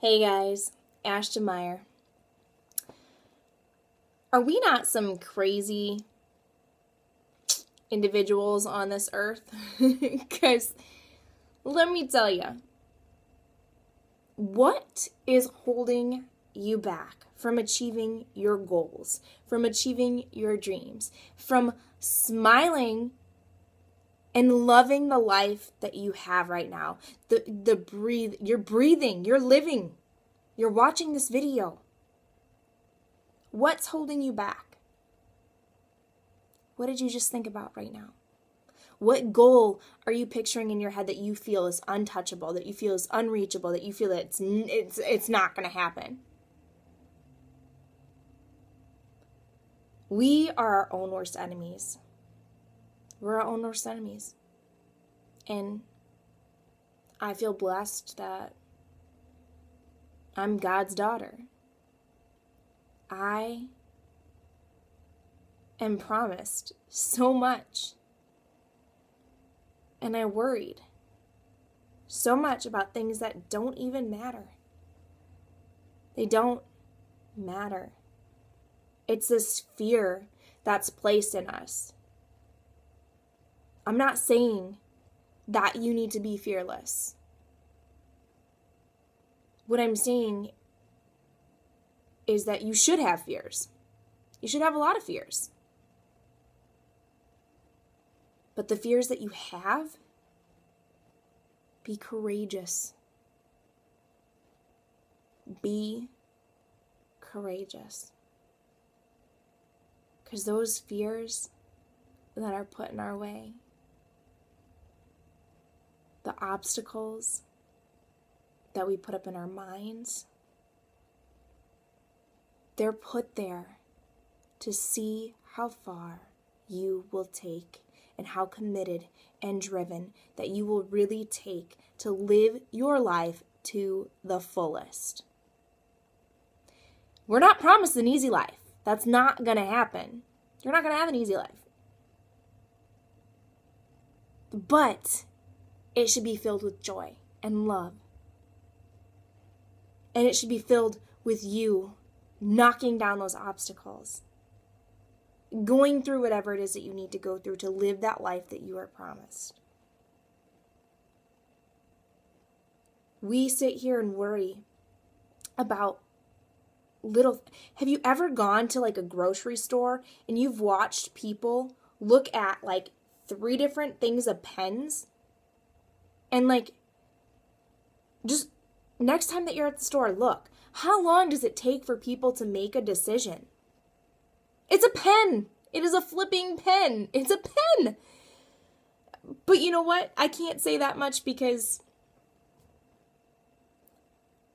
Hey guys, Ashton Meyer. Are we not some crazy individuals on this earth? Because let me tell you, what is holding you back from achieving your goals, from achieving your dreams, from smiling and loving the life that you have right now? You're breathing, you're living, you're watching this video. What's holding you back? What did you just think about right now? What goal are you picturing in your head that you feel is untouchable, that you feel is unreachable, that you feel that it's not going to happen? We are our own worst enemies. We're our own worst enemies. And I feel blessed that I'm God's daughter. I am promised so much. And I worried so much about things that don't even matter. They don't matter. It's this fear that's placed in us. I'm not saying that you need to be fearless. What I'm saying is that you should have fears. You should have a lot of fears. But the fears that you have, be courageous. Be courageous. Because those fears that are put in our way, the obstacles that we put up in our minds, they're put there to see how far you will take and how committed and driven that you will really take to live your life to the fullest. We're not promised an easy life. That's not going to happen. You're not going to have an easy life. But it should be filled with joy and love. And it should be filled with you knocking down those obstacles, going through whatever it is that you need to go through to live that life that you are promised. We sit here and worry about have you ever gone to like a grocery store and you've watched people look at like 3 different things of pens and like just next time that you're at the store, look, how long does it take for people to make a decision? It's a pen. It is a flipping pen. It's a pen. But you know what? I can't say that much because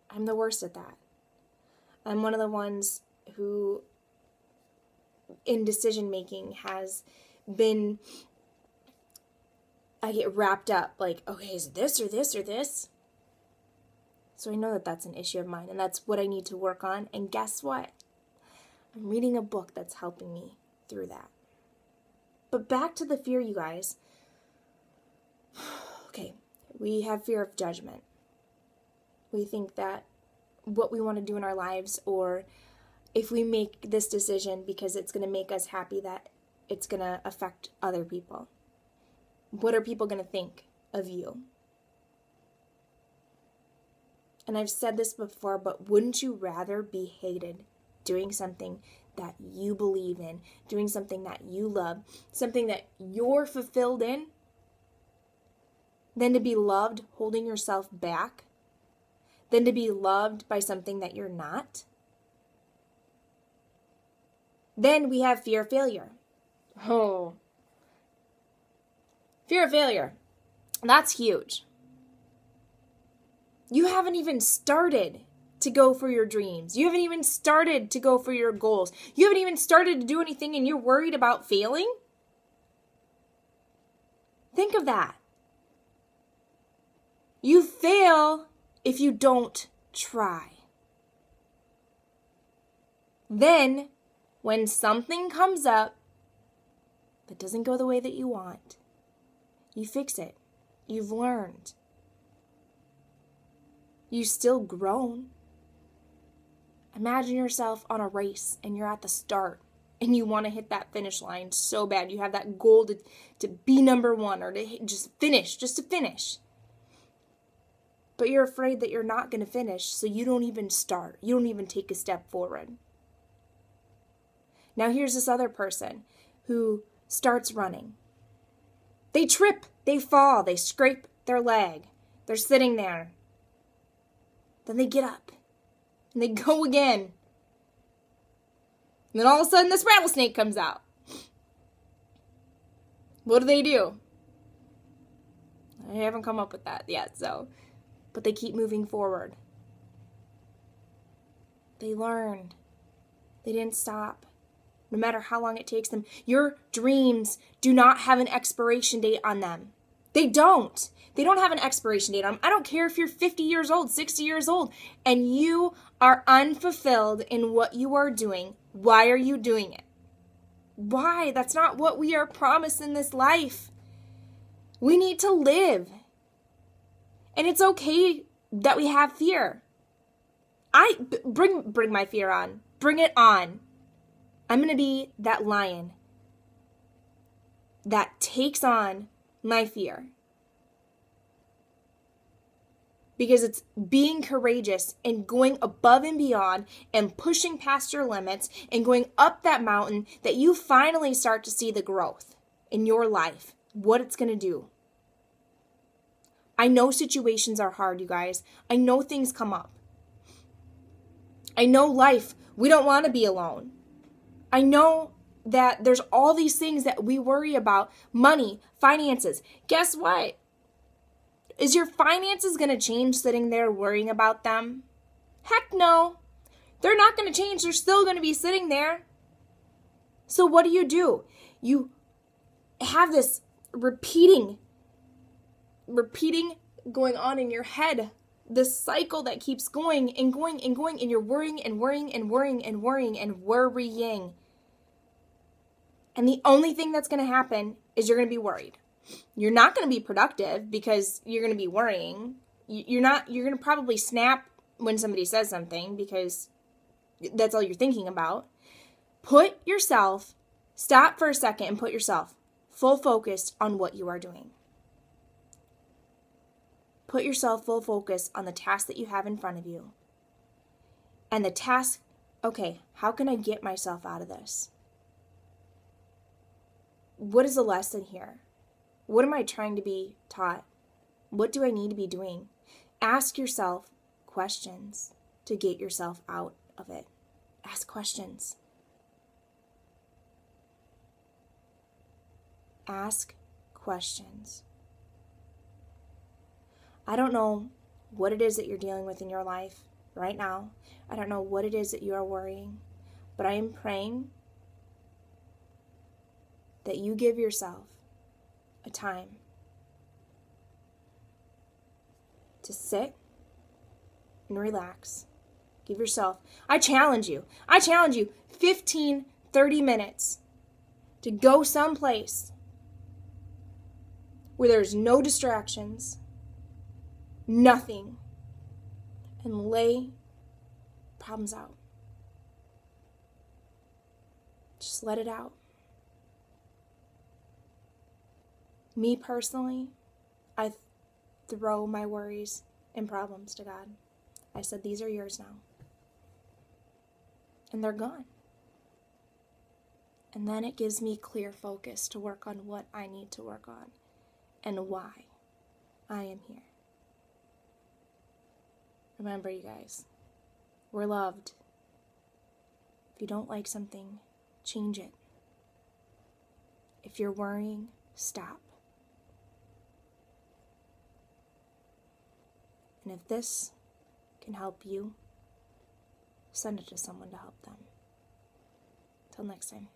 I'm the worst at that. I'm one of the ones who, in decision making, has been, I get wrapped up like, okay, is it this or this or this? So I know that that's an issue of mine, and that's what I need to work on. And guess what? I'm reading a book that's helping me through that. But back to the fear, you guys. Okay, we have fear of judgment. We think that what we want to do in our lives, or if we make this decision because it's going to make us happy, that it's going to affect other people. What are people going to think of you? And I've said this before, but wouldn't you rather be hated doing something that you believe in, doing something that you love, something that you're fulfilled in, than to be loved holding yourself back, than to be loved by something that you're not? Then we have fear of failure. Oh. Fear of failure. That's huge. You haven't even started to go for your dreams. You haven't even started to go for your goals. You haven't even started to do anything and you're worried about failing? Think of that. You fail if you don't try. Then, when something comes up that doesn't go the way that you want, you fix it. You've learned. You've still grown. Imagine yourself on a race and you're at the start and you want to hit that finish line so bad. You have that goal to be number one or to just to finish. But you're afraid that you're not going to finish, so you don't even start. You don't even take a step forward. Now here's this other person who starts running. They trip, they fall, they scrape their leg. They're sitting there. Then they get up and they go again. And then all of a sudden this rattlesnake comes out. What do? I haven't come up with that yet, but they keep moving forward. They learned. They didn't stop. No matter how long it takes them. Your dreams do not have an expiration date on them. They don't. They don't have an expiration date on them. I don't care if you're 50 years old, 60 years old, and you are unfulfilled in what you are doing. Why are you doing it? Why? That's not what we are promised in this life. We need to live. And it's okay that we have fear. Bring my fear on. Bring it on. I'm going to be that lion that takes on my fear. Because it's being courageous and going above and beyond and pushing past your limits and going up that mountain that you finally start to see the growth in your life, what it's going to do. I know situations are hard, you guys. I know things come up. I know life, we don't want to be alone. I know that there's all these things that we worry about. Money, finances. Guess what? Is your finances going to change sitting there worrying about them? Heck no. They're not going to change. They're still going to be sitting there. So what do? You have this repeating going on in your head. This cycle that keeps going and going and going, and you're worrying and worrying and worrying and worrying and worrying. And the only thing that's going to happen is you're going to be worried. You're not going to be productive because you're going to be worrying. You're going to probably snap when somebody says something because that's all you're thinking about. Stop for a second and put yourself full focused on what you are doing. Put yourself full focus on the task that you have in front of you. And the task, okay, how can I get myself out of this? What is the lesson here? What am I trying to be taught? What do I need to be doing? Ask yourself questions to get yourself out of it. Ask questions. Ask questions. I don't know what it is that you're dealing with in your life right now. I don't know what it is that you are worrying, but I am praying that you give yourself a time to sit and relax. Give yourself, I challenge you 15, 30 minutes to go someplace where there's no distractions, nothing, and lay problems out. Just let it out. Me personally, I throw my worries and problems to God. I said, these are yours now. And they're gone. And then it gives me clear focus to work on what I need to work on and why I am here. Remember, you guys, we're loved. If you don't like something, change it. If you're worrying, stop. And if this can help you, send it to someone to help them. Till next time.